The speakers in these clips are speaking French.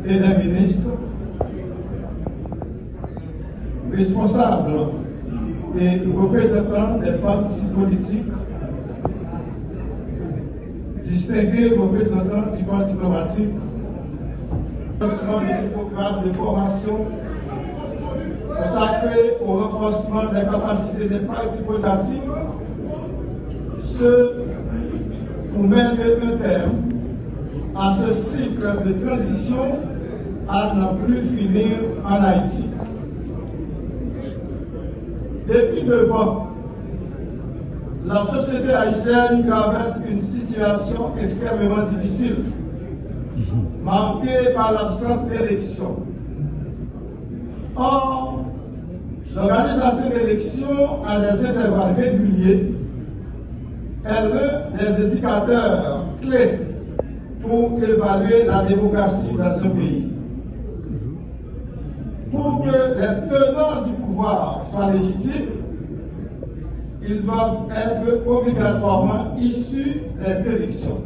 et des ministres responsables et représentants des partis politiques, distingués représentants du corps diplomatique, de ce programme de formation consacré au renforcement des capacités des partis politiques, ce pour mettre un terme à ce cycle de transition à n'en plus finir en Haïti. Depuis 9 ans, la société haïtienne traverse une situation extrêmement difficile, marquée par l'absence d'élections. Or, l'organisation d'élections à des intervalles réguliers est l'un des indicateurs clés pour évaluer la démocratie dans ce pays. Pour que les tenants du pouvoir soient légitimes, ils doivent être obligatoirement issus des élections.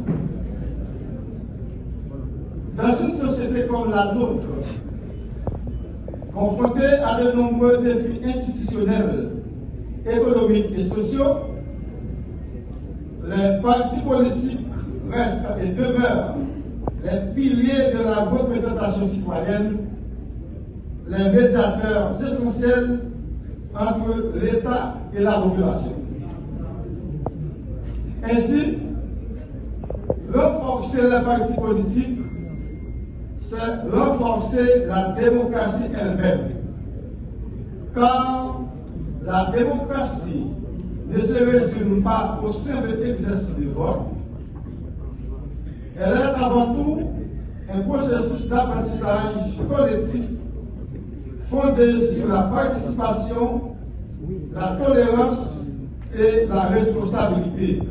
Dans une société comme la nôtre, confrontée à de nombreux défis institutionnels, économiques et sociaux, les partis politiques restent et demeurent les piliers de la représentation citoyenne, les médiateurs essentiels entre l'État et la population. Ainsi, renforcer les partis politiques, c'est renforcer la démocratie elle-même. Car la démocratie ne se résume pas au simple exercice de vote. Elle est avant tout un processus d'apprentissage collectif fondé sur la participation, la tolérance et la responsabilité.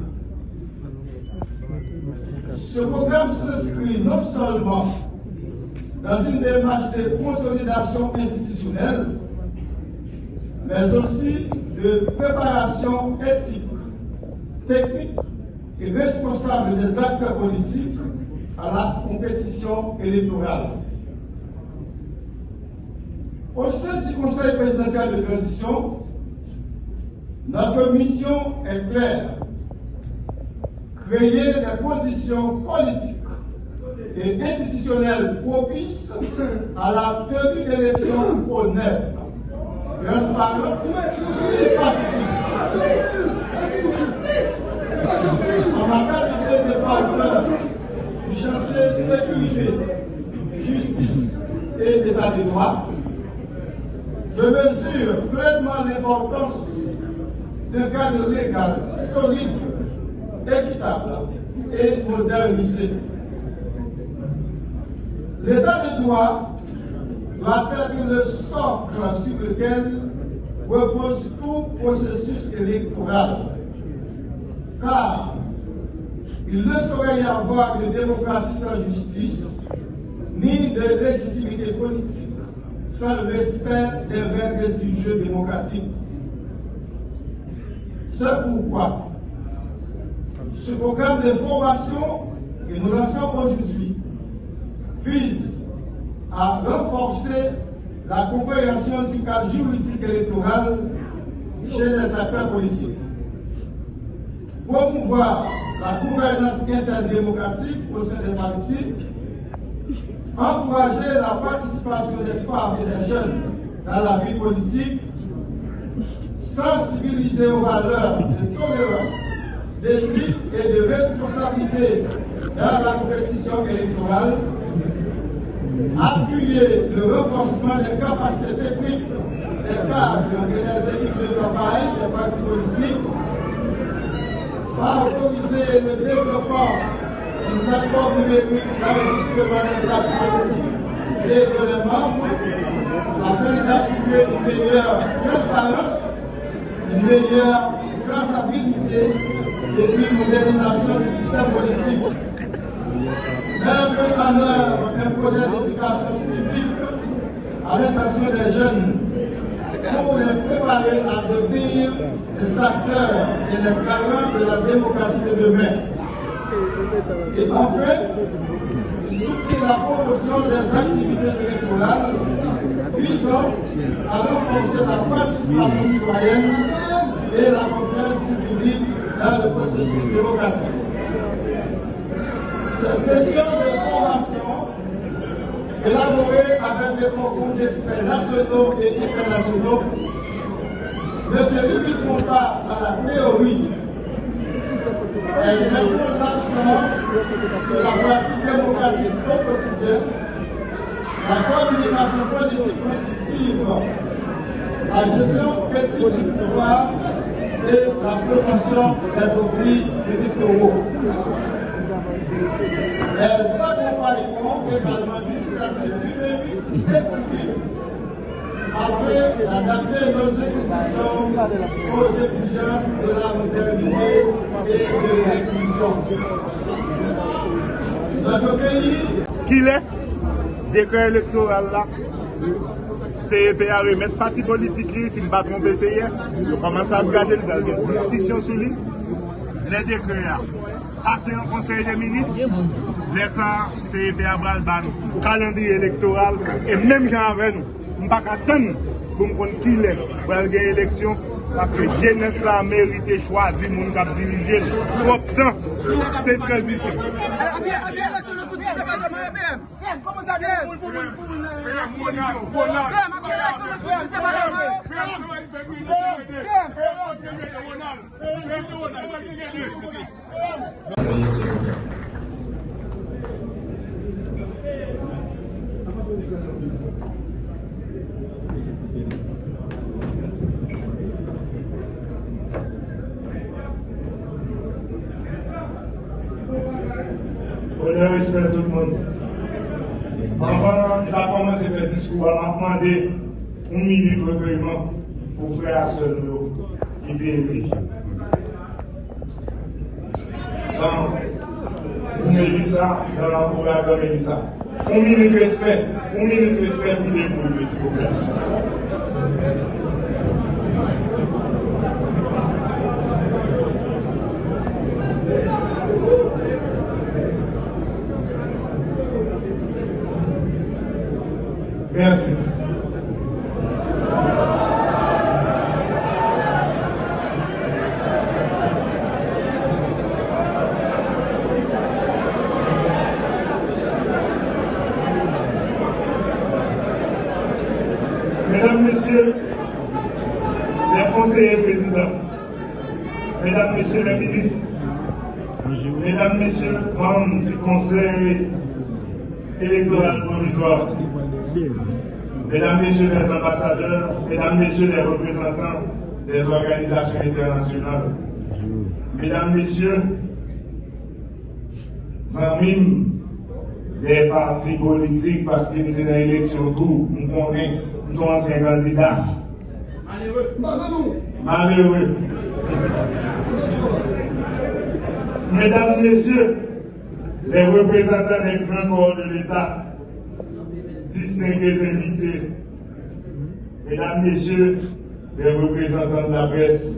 Ce programme s'inscrit non seulement dans une démarche de consolidation institutionnelle, mais aussi de préparation éthique, technique et responsable des acteurs politiques à la compétition électorale. Au sein du Conseil présidentiel de transition, notre mission est claire: créer des conditions politiques et institutionnelles propices à la tenue d'élections honnêtes, transparentes et pacifiques. En matière de département du chantier sécurité, justice et état de droit, je mesure pleinement l'importance d'un cadre légal solide, équitable et modernisé. L'état de droit doit être le socle sur lequel repose tout processus électoral, car il ne saurait y avoir de démocratie sans justice, ni de légitimité politique sans le respect des règles du jeu démocratique. C'est pourquoi ce programme de formation que nous lançons aujourd'hui vise à renforcer la compréhension du cadre juridique électoral chez les acteurs politiques, promouvoir la gouvernance interne démocratique au sein des partis, encourager la participation des femmes et des jeunes dans la vie politique, sensibiliser aux valeurs de tolérance, d'éthique et de responsabilité dans la compétition électorale, appuyer le renforcement des capacités techniques des cadres et des équipes de campagne des partis politiques, favoriser le développement d'une plateforme numérique d'enregistrement des places politiques et de leurs membres afin d'assurer une meilleure transparence, une meilleure traçabilité et une modernisation du système politique. Mettre en œuvre un projet d'éducation civique à l'intention des jeunes pour les préparer à devenir des acteurs et des garants de la démocratie de demain. Et enfin, soutenir la promotion des activités électorales visant à renforcer la participation citoyenne et la confiance du public dans le processus démocratique. Ces sessions de formation, élaborées avec des concours d'experts nationaux et internationaux, ne se limiteront pas à la théorie. Elles mettront l'accent sur la pratique démocratique au quotidien, la communication politique constructive, la gestion collective du pouvoir et la prévention des conflits électoraux. Elles s'accompagneront également d'initiatives numériques et civiques afin d'adapter nos institutions aux exigences de la modernité et de l'inclusion. Notre pays... Qu'il est décret électoral là, CEP a remettre parti politique là, si je ne pas trompé c'est hier, je commence à regarder la discussion sur lui, les décrets là. Passer en conseil des ministres, laissant CEP à bras le ban, calendrier électoral, et même gens avec nous, je ne peux pas attendre pour me connaître qui est pour gagner l'élection, parce que jeunesse a mérité choisir mon cap diriger. Trop de temps, c'est transition. Comment ça Honneur et respect à tout le monde. Avant la commencé à faire discours, on m'a demandé une minute de recueillement pour frère Aswell qui périt. Dans Mélissa, dans l'encouragement de Mélissa. Une minute de respect pour les boules, s'il vous plaît. Merci. Mesdames, Messieurs, les conseillers présidents, Mesdames, Messieurs les ministres, Mesdames, Messieurs, membres du Conseil électoral provisoire, Mesdames, Messieurs les ambassadeurs, Mesdames, Messieurs les représentants des organisations internationales, Mesdames, Messieurs, amis des partis politiques, parce que nous sommes dans l'élection tout, nous connaissons, nous sommes anciens candidats. Malheureux. Mesdames, Messieurs, les représentants des grands corps de l'État, distingués invités, Mesdames, Messieurs, les représentants de la presse,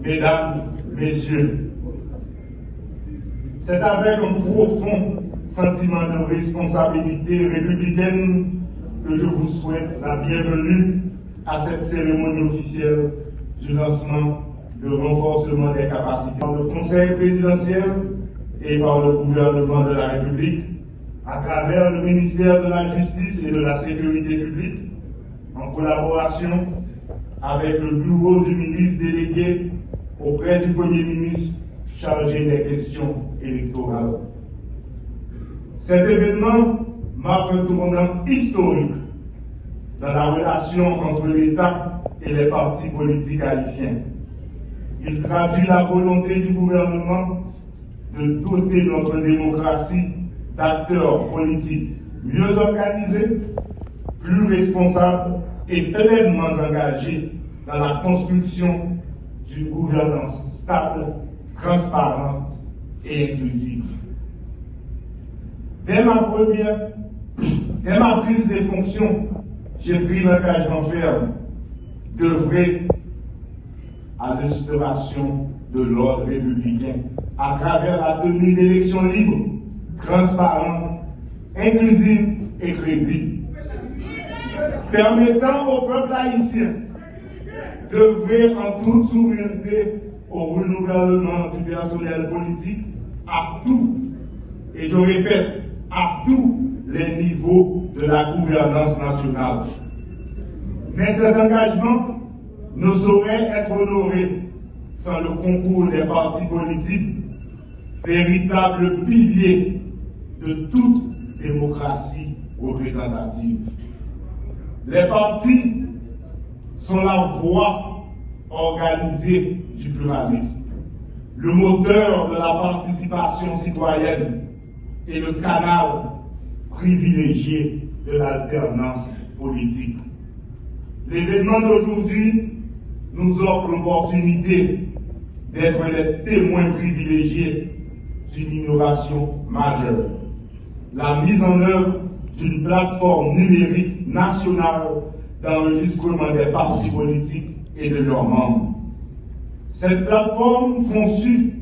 Mesdames, Messieurs, c'est avec un profond sentiment de responsabilité républicaine que je vous souhaite la bienvenue à cette cérémonie officielle du lancement de renforcement des capacités par le Conseil présidentiel et par le gouvernement de la République, à travers le ministère de la Justice et de la Sécurité publique, en collaboration avec le bureau du ministre délégué auprès du Premier ministre chargé des questions électorales. Cet événement marque un tournant historique dans la relation entre l'État et les partis politiques haïtiens. Il traduit la volonté du gouvernement de doter notre démocratie d'acteurs politiques mieux organisés, plus responsables et pleinement engagés dans la construction d'une gouvernance stable, transparente et inclusive. Dès ma prise des fonctions, j'ai pris l'engagement ferme d'œuvrer à l'instauration de l'ordre républicain à travers la tenue d'élections libres, transparente, inclusive et crédible, permettant au peuple haïtien d'œuvrer en toute souveraineté au renouvellement du personnel politique à tout, et je répète, à tous les niveaux de la gouvernance nationale. Mais cet engagement ne saurait être honoré sans le concours des partis politiques, véritable pilier de toute démocratie représentative. Les partis sont la voie organisée du pluralisme, le moteur de la participation citoyenne et le canal privilégié de l'alternance politique. L'événement d'aujourd'hui nous offre l'opportunité d'être les témoins privilégiés d'une innovation majeure, la mise en œuvre d'une plateforme numérique nationale d'enregistrement des partis politiques et de leurs membres. Cette plateforme, conçue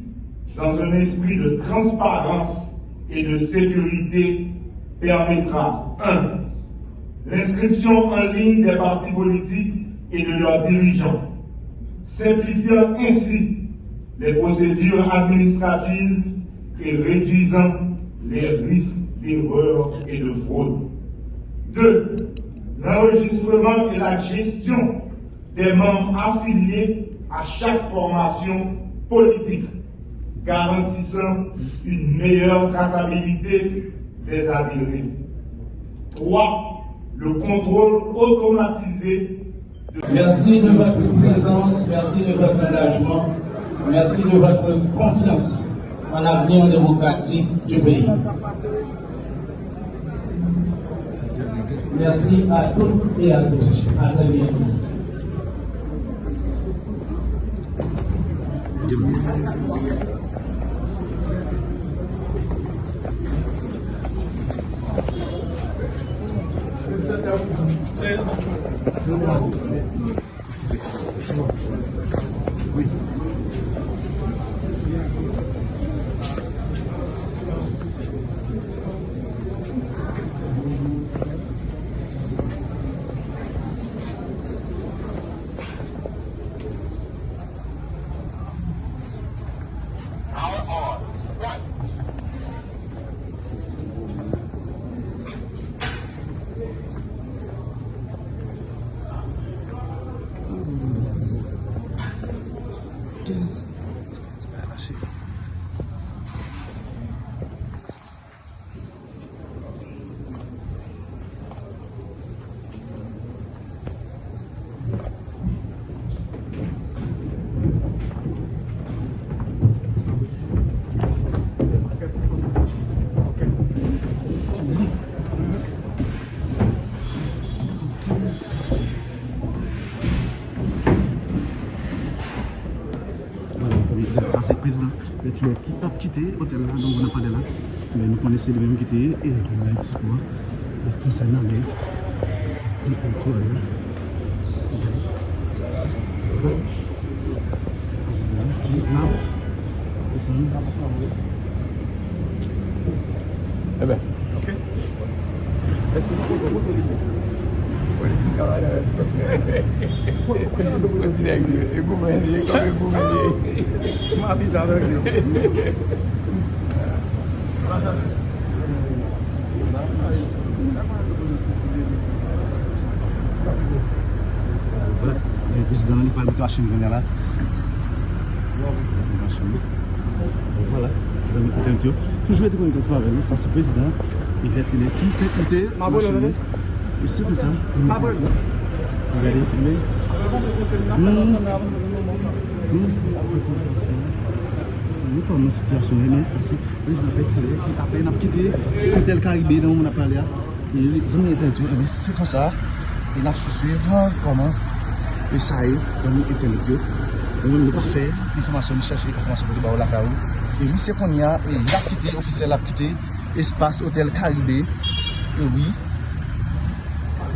dans un esprit de transparence et de sécurité, permettra 1. L'inscription en ligne des partis politiques et de leurs dirigeants, simplifiant ainsi les procédures administratives et réduisant les risques d'erreurs et de fraude. 2. L'enregistrement et la gestion des membres affiliés à chaque formation politique, garantissant une meilleure traçabilité des adhérents. 3. Le contrôle automatisé. Merci de votre présence, merci de votre engagement, merci de votre confiance en l'avenir démocratique du pays. Merci à toutes et à tous. À très bientôt. Oui. Ça c'est le président. Il n'a pas quitté l'hôtel là, donc on n'a pas de là. Mais nous connaissons le même quitté et on a un discours concernant les contrôles. Eh bien, ok. Merci beaucoup. Le président n'est pas le machine là. Voilà, toujours été connecté ce matin, ça c'est le président. Il fait qui fait écouter. Et c'est comme ça. Regardez, nous sommes dans une situation, mais ça c'est le président qui a peine quitté l'hôtel Caribé dont on a parlé. C'est comme ça. Il a suivre comment. Et ça y est, ça nous était le gueux. On ne peut pas faire l'information, chercher l'information pour le Bacao. Et oui, c'est qu'on y a, et il a quitté, officiel a quitté espace hôtel Caribé. Et oui,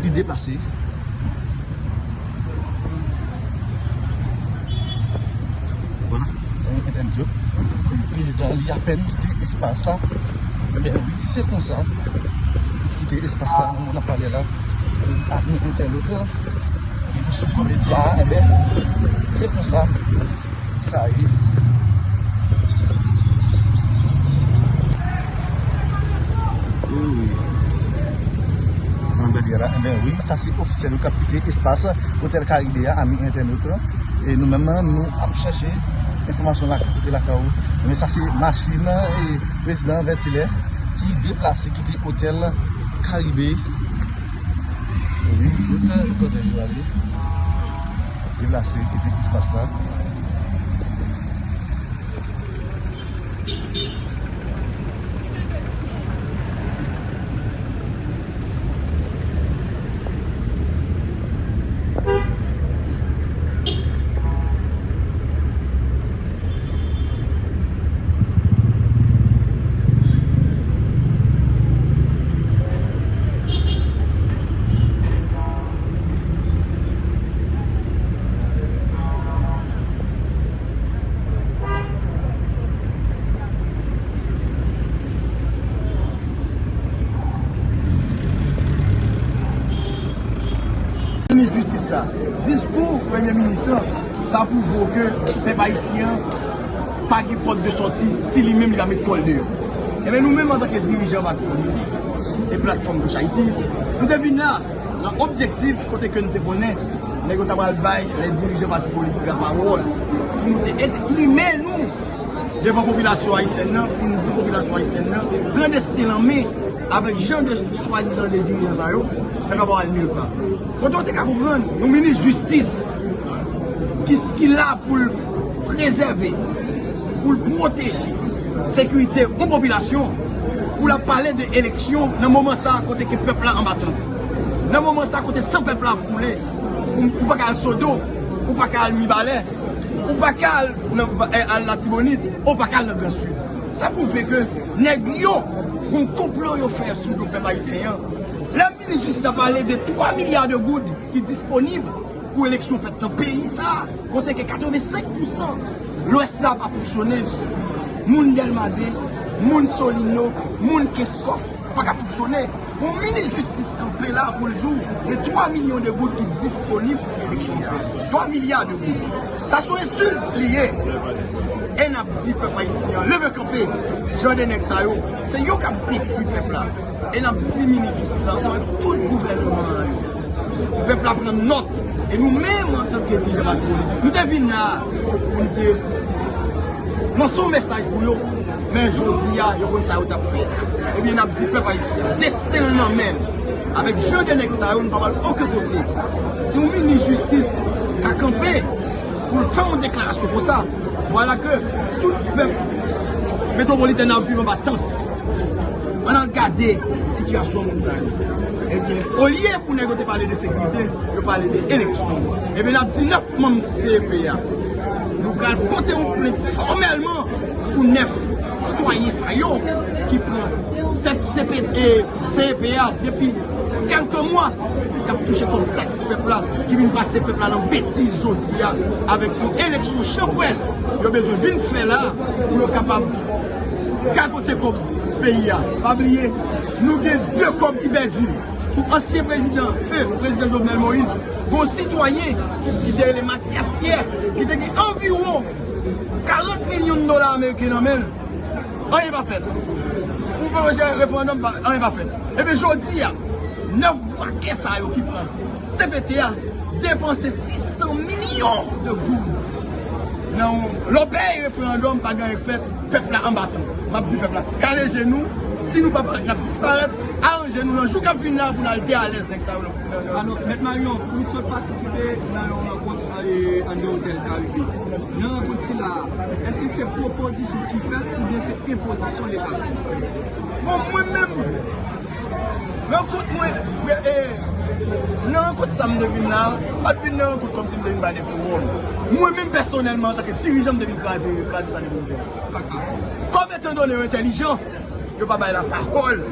il est déplacé. Voilà, ça nous était un dieu. Le président il a à peine quitté l'espace là. Eh bien oui, c'est comme ça. Quitter l'espace là, on a parlé là. Ami interlocuteur. Et nous sommes comme ça, eh bien, c'est comme ça. Ça y est. Eh bien oui, ça c'est officiel, nous avons quitté l'espace Hôtel Caribéa, amis internautes. Et nous-mêmes, nous avons cherché l'information là, côté la CAO. Mais ça c'est machine et président Vertilet qui déplace, qui quitte Hôtel Caribé. Oui, tout le côté de aller. Déplacer, quitter l'espace là. Justice là. Discours Premier ministre, ça prouve que les peuple haïtien pas de porte de sortie si lui-même il va mettre col dehors. Et bien nous-mêmes en tant que dirigeants parti politique et plateforme de Haïti, nous devons là, dans l'objectif côté que nous te connaissons, nous avons les dirigeants parti politique à parole pour nous exprimer nous devant la population haïtienne, pour nous dire la population haïtienne, clandestine en main avec gens de soi-disant des dirigeants, elle va pas nulle part. Quand on est comprendre, le ministre de Justice, qui est là pour préserver, pour protéger la sécurité de la population, pour la parler de l'élection, dans le moment ça, côté que le peuple en battant. Dans le moment ça, côté 100 peuple à couler, ou pas qu'à Sodo, ou pas qu'à Mibalais, ou pas qu'à la Tibonite, ou pas qu'à le Grand Sud. Ça prouve que les gens ont complot faire sur le peuple haïtien. La ministre de Justice a parlé de 3 milliards de gouttes qui sont disponibles pour l'élection faite dans le pays. Ça, côté que 85%, l'OSA n'a pas fonctionné. Moun Delmadé, Moun Solino, Moun Keskov, pas fonctionner. Mon ministre de Justice campé là pour le jour, de 3 millions de gouttes qui sont disponibles pour l'élection faite. 3 milliards de gouttes. Ça sont insultes liées. Et n'a dit peuple haïtien, le campé, Jean Denex, c'est eux qui ont détruit le peuple là. Et n'a dit ministre de Justice, ensemble tout le gouvernement. Le peuple a pris note. Et nous-mêmes, en tant que dirigeants parti politique, nous devons là pour nous dire, lançons un message pour eux, mais je dis, il y a ça à faire. Et bien, nous avons dit peuple haïtien, destin nous même. Avec Jean Denex, nous ne pouvons pas aucun côté. Si un ministre de Justice qui a campé pour faire une déclaration pour ça, voilà que tout le peuple métropolitain a vu en battante. On a regardé la situation comme ça. Eh bien, au lieu pour nous parler de sécurité, nous parler d'élection. Eh bien, nous avons 9 membres CPA. Nous allons porter une plainte formellement pour 9 citoyens qui prennent tête CPA depuis quelques mois. Qui ont touché comme taxe peuple là, qui vient passer peuple là dans bêtise aujourd'hui avec une élection chambrelle. Il y a besoin d'une fait là pour être capable de cagoter comme pays. Pas oublier, nous avons 2 corps qui perdus. Sous ancien président, le président Jovenel Moïse, bon citoyen qui était les Mathias Pierre, qui était environ 40 millions de dollars américains dans le même. Rien n'est pas fait. Pour faire un référendum, rien n'est pas fait. Et bien aujourd'hui, 9 mois qu'est-ce qui prend. CPTA dépensé 600 millions de gouttes. Non, l'obéi référendum, pas de fait, peuple là en battant. Ma dit peuple là, calez genoux, si nous ne pouvons pas disparaître, arrangez-nous, nous jouons comme finale pour aller à l'aise avec ça. Alors, maintenant, Marion, pour nous participer dans une rencontre en Hôtel Caribé, dans la rencontre là, est-ce que c'est proposition qui fait ou bien c'est imposition de l'État? Bon, moi-même, rencontre moi, non, rencontre ça me devine là, pas de venir rencontre comme si je devine baler pour moi. Moi-même personnellement, en tant que dirigeant, je devine craser ça de mon. Comme étant donné intelligent, je ne vais pas bailler la parole.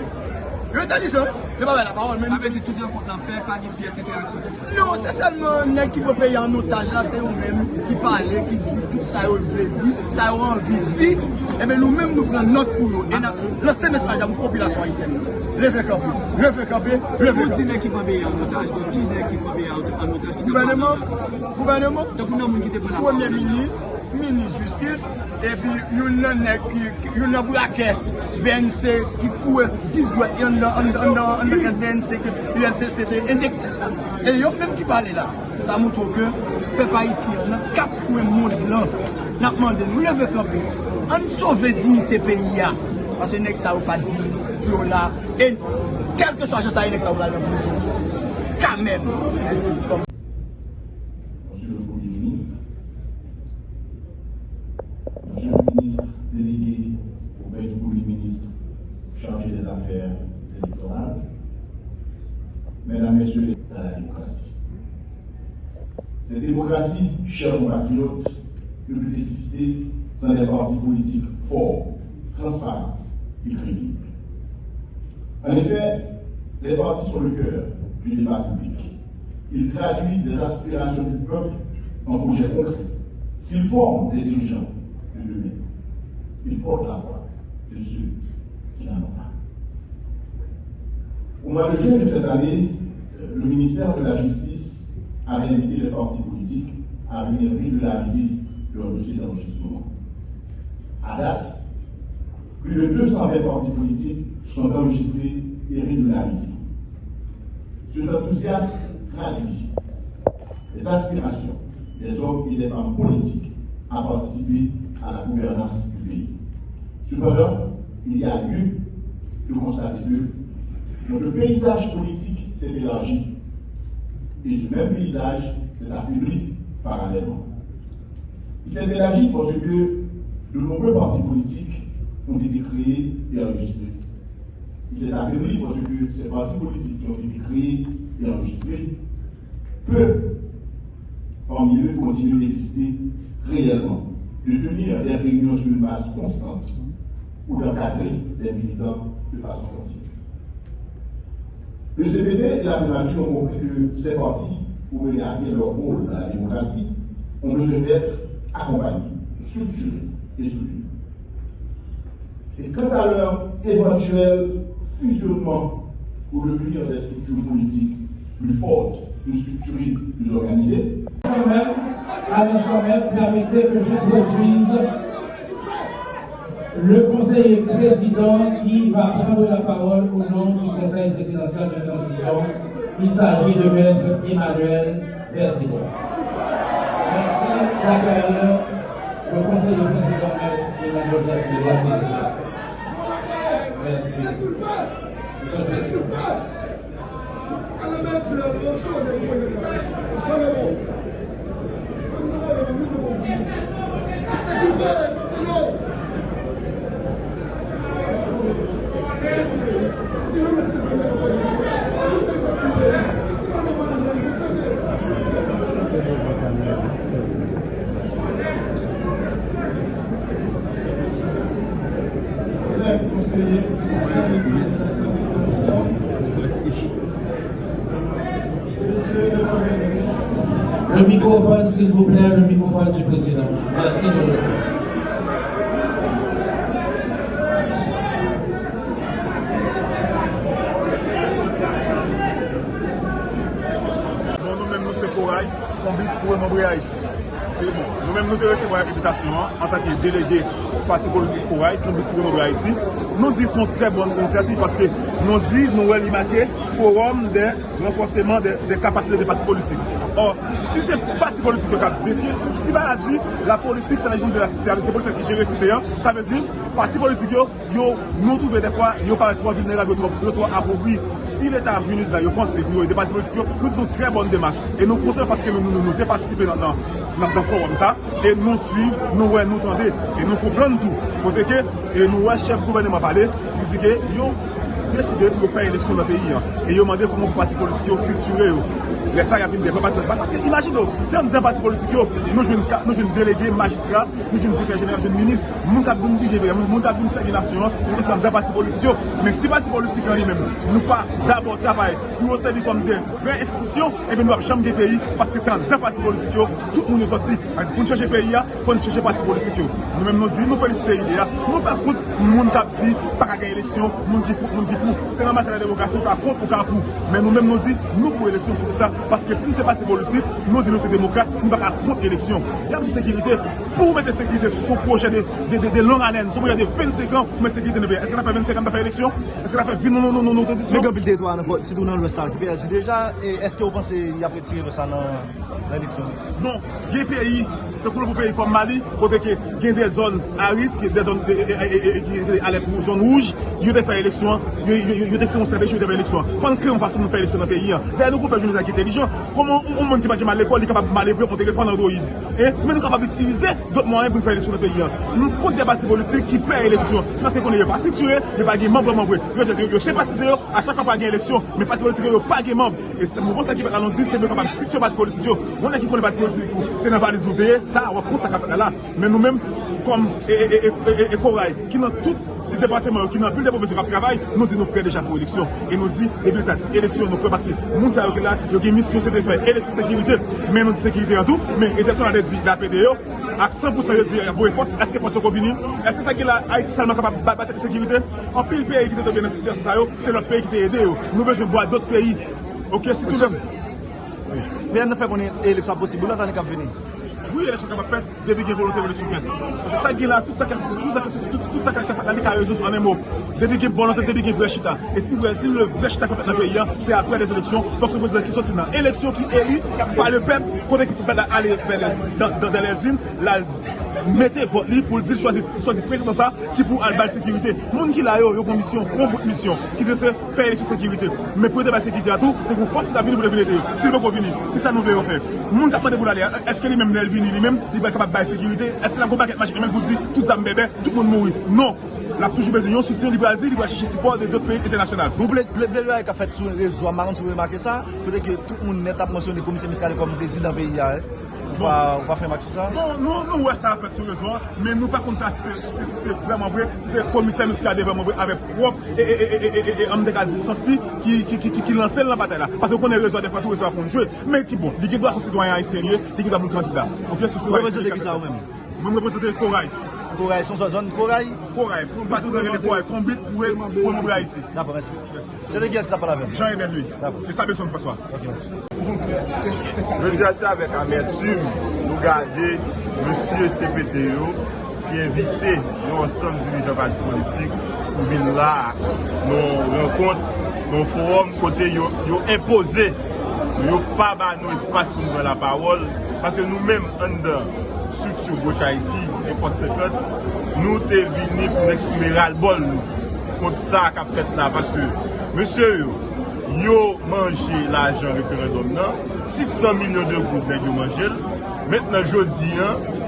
Je suis intelligent. ne pas la parole. Ça veut dire tout le monde en fait, pas de pièce interaction. Non, c'est seulement un qui peut payer en otage là, c'est eux-mêmes qui parlent, qui disent tout ça, ils veulent dire, ça a envie de dire. Et bien nous-mêmes nous prenons notre pour nous. Et lancer message à la population haïtienne. Levez camper, levez camper, levez camper. Qui peut payer en otage, donc qui peut payer en otage. Gouvernement, Premier ministre, ministre justice, et puis il y a un braquet BNC qui court 10 doigts dans le BNC que l'UNC c'était indexé. Et il y a même qui parle là. Ça montre que le peuple haïtien, on a cap pour le monde blanc. On a demandé, nous levons camper. On sauve la dignité pays. Parce que nous n'avons pas dit pour là. Et quel que soit ça, nous n'avons pas dit. Quand même. Merci. Monsieur le Premier ministre, Monsieur le ministre délégué auprès du Premier ministre chargé des affaires électorales, Mesdames, Messieurs, dans la démocratie. Cette démocratie, chers compatriotes, ne peut exister sans des partis politiques forts, transparents et crédibles. En effet, les partis sont le cœur du débat public. Ils traduisent les aspirations du peuple en projets concrets. Ils forment les dirigeants de demain. Ils portent la voix de ceux qui n'en ont pas. Au mois de juin de cette année, le ministère de la Justice avait invité les partis politiques à venir régulariser leur dossier d'enregistrement. À date, plus de 220 partis politiques sont enregistrés et régularisés. Cet enthousiasme traduit les aspirations des hommes et des femmes politiques à participer à la gouvernance du pays. Cependant, il y a lieu de constater que notre paysage politique s'est élargi et ce même paysage s'est affaibli parallèlement. Il s'est élargi parce que de nombreux partis politiques ont été créés et enregistrés. Il s'est affaibli parce que ces partis politiques qui ont été créés et enregistrés, peu parmi eux continuent d'exister réellement, de tenir des réunions sur une base constante ou d'encadrer les militants de façon continue. Le CPD et la primature ont compris que ces partis, pour mener à bien leur rôle dans la démocratie, ont besoin d'être accompagnés, structurés et soutenus. Et quant à leur éventuel fusionnement pour devenir des structures politiques plus fortes, plus structurées, plus organisées, quand même, permettez que je produise le conseiller président qui va prendre la parole au nom du conseil présidentiel de transition. Il s'agit de maître Emmanuel Bertillon. Merci d'accueillir le conseiller président maître Emmanuel Bertillon. Merci. Monsieur le Président. Le microphone, s'il vous plaît, le microphone du président. Merci de le faire. Nous-mêmes, nous sommes Corail, conduit pour membre Haïti. Nous-mêmes, nous devons recevoir l'invitation en tant que délégué au parti politique Corail, conduit pour membre Haïti. Nous disons très bonne initiative parce que nous disons, nous avons marqué forum de renforcement des capacités des partis politiques. Or, si c'est parti politique qui a décidé, si on a dit la politique c'est la gestion de la cité, c'est politique qui gère la cité, ça veut dire parti politique, nous trouvons des fois, ils paraissent trop vulnérables, trop appauvris. Si l'État a venu là, ils pensent que nous, des partis politiques, nous faisons très bonne démarche. Et nous comptons parce que nous avons participé dans le forum ça, et nous suivons, nous entendons, et nous comprenons tout. Pour que nous, chef gouvernement parler, nous disons que décidé pour faire élection dans le pays. Et ils ont demandé comment les partis politiques sont structurés. Les ça, il y a une débat. Parce que imaginez, si on a un parti politique, nous avons délégué magistrat, nous avons secrétaire général, nous avons ministre, nous avons DGV, nous avons une nation, nous sommes des partis politiques. Mais si les partis politiques en lui-même, nous pas d'abord travailler pour servir comme des vraies institutions, et bien nous avons chambre des pays parce que c'est un des partis politiques, tout le monde est sorti. Pour nous changer le pays, il faut nous changer les partis politiques. Nous-mêmes, nous félicitons l'idée. Nous pas contre le monde qui dit pas qu'à gagner l'élection, nous qui pour. C'est normal, c'est la démocratie, on contre ou pour. Mais nous-mêmes, nous disons, nous pour l'élection pour ça. Parce que si ce n'est pas politique, nous disons que c'est démocrate, nous ne sommes pas contre l'élection. Il y a une sécurité. Pour mettre la sécurité sur son projet de longue haleine, sur un projet de 25 ans, pour mettre la sécurité. Est-ce qu'on a fait 25 ans pour faire l'élection? Est-ce qu'on a fait 20 ans non transition? Mais quand toi, si nous dans l'Ouest, déjà, est-ce que vous pensez qu'il y a retiré ça dans l'élection? Non, il y a des pays, pour pays comme Mali, côté que il y a des zones à risque, des zones à l'aide zone rouge, il y a des fait élection, il y a des conseils de faire élection. Quand on crée une façon de faire élection dans le pays, d'ailleurs nous pouvons faire des intelligents. Comment un monde qui va mal à l'école, il est capable de mal pour téléphone Android. Mais nous sommes capables d'utiliser d'autres moyens pour faire élection dans le pays. Nous comptons des partis politiques qui perdent l'élection. C'est parce qu'on n'est pas situé, il n'y a pas de membres. Ils sont partisés à chaque fois qu'il y a une élection, mais les partis politiques n'ont pas de membres. Et c'est mon constat qui va nous dire c'est capable de structurer les partis politiques. On a qui connaît les partis politiques, c'est dans les oublier, ça, on va prendre ça là. Mais nous-mêmes, comme Corail, qui dans tout le département, qui dans plus de professeurs qui travaillent, nous disons nous prêts déjà pour l'élection. Et nous disons, élection, nous prêts parce que nous savons que là, il y a une mission, c'est de faire élection sécurité. Mais nous disons sécurité en tout, mais l'élection a dit la PDO, à 100% de dire, pour force, est-ce que force convenue? Est-ce que ça qui est là, Haïti seulement capable de battre la sécurité? En pile pays qui est dans cette situation, c'est notre pays qui t'a aidé. Nous besoin de voir d'autres pays. Ok, c'est tout ça. Mais on a fait qu'on ait l'élection possible, là, dans les cas venir. Oui, l'élection qu'on va faire, depuis qu'il y a volonté de l'élection faite. Parce que ça qui est là, tout ça qui a résoudre en un mot. Depuis qu'il y a volonté, depuis qu'il y a vrai chita. Et si le vrai chita qu'on fait dans le pays, c'est après les élections, il faut que ce président qui soit dans l'élection qui est élu par le peuple, côté qui peut aller dans les unes, mettez votre livre pour dire choisir président ça qui pour aller la sécurité. Les gens qui là, ils ont une mission, une mission, qui veut faire élection sécurité. Mais pour la sécurité à tout, c'est une force qui a venir pour venir. S'il veut venir, c'est ça nous voulons faire. Les gens qui ont demandé pour aller, est-ce que lui-même, lui-même, il va être capable de la sécurité? Est-ce que la combat magique même pour dire tout ça bébé, tout le monde mourit? Non. Il a toujours besoin de soutien, il va chercher support de d'autres pays internationaux. Vous voulez qu'a fait sur les réseaux, marrant sur remarquer ça, peut-être que tout le monde n'est pas mentionné le commissaire fiscal comme président pays. On va faire max sur ça? Non, nous, ouais, ça a fait sur le réseau, mais nous, par contre, ça, c'est vraiment vrai, c'est le commissaire fiscal vraiment vrai, avec propre et en même temps distance qui lance la bataille là. Parce qu'on connaît le réseau, des fois, tout le réseau pour jouer, mais qui bon, il doit son citoyen sérieux, il doit être candidat. Vous représentez qui ça vous-même? Moi, je représente Corail. Corail, son zone Corail? Corail, pour partir de Corail, combat pour nous ici. D'accord, merci. C'était qui est-ce que tu as parlé avec? Jean-Hébert lui. Et ça besoin de François. Ok, merci. Je dis ça avec amertume, nous garder M. CPTO qui invité l'ensemble du dirigeants partis politiques pour venir là, nos rencontres, nos forums, côté ils ont imposé, ils n'ont pas nos espace pour nous donner la parole, parce que nous-mêmes, en dedans, structure Gauche Haïti et Force 50, nous sommes venus pour exprimer ras-le-bol contre ça qu'a fait là, parce que, monsieur, yo mangé l'argent référendum là, 600 millions de gouttes de manger. Maintenant, je dis,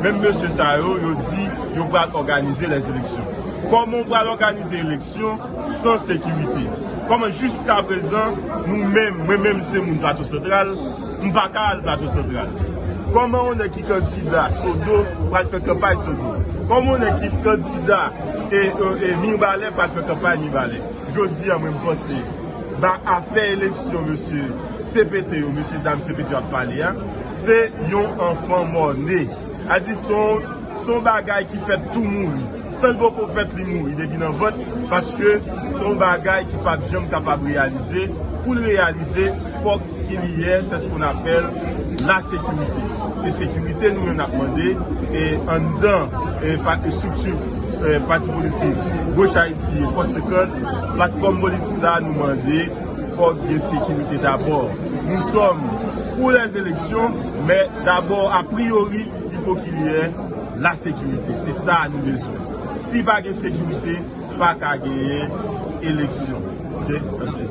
même M. Sao, il dit qu'il va organiser les élections. Comment on va organiser les élections sans sécurité? Comment jusqu'à présent, nous-mêmes, moi-même, c'est mon plateau central, je ne pas le plateau central. Comment on est qui candidat Sodo pour faire campagne Sodo? Comment on est qui candidat et Mibalé pour faire campagne Mibalé? Je dis à moi, je pense à faire élection, monsieur CPTO, monsieur Dame CPTO a parlé, c'est un enfant mort-né. C'est son bagage qui fait tout mourir. Sans beaucoup fait lui mourir, il est dans le vote parce que son bagage qui n'est pas jamais capable de réaliser. Pour le réaliser, il faut qu'il y ait ce qu'on appelle la sécurité. C'est sécurité, nous avons demandé, et en dedans, structure, parti politique, Gauche Haïti, Force 50, plateforme politique, là, nous demandé pour qu'il y ait sécurité d'abord. Nous sommes pour les élections, mais d'abord, a priori, il faut qu'il y ait la sécurité. C'est ça, nous besoin. Si pas de sécurité, pas qu'à gagner élection. Ok? Merci.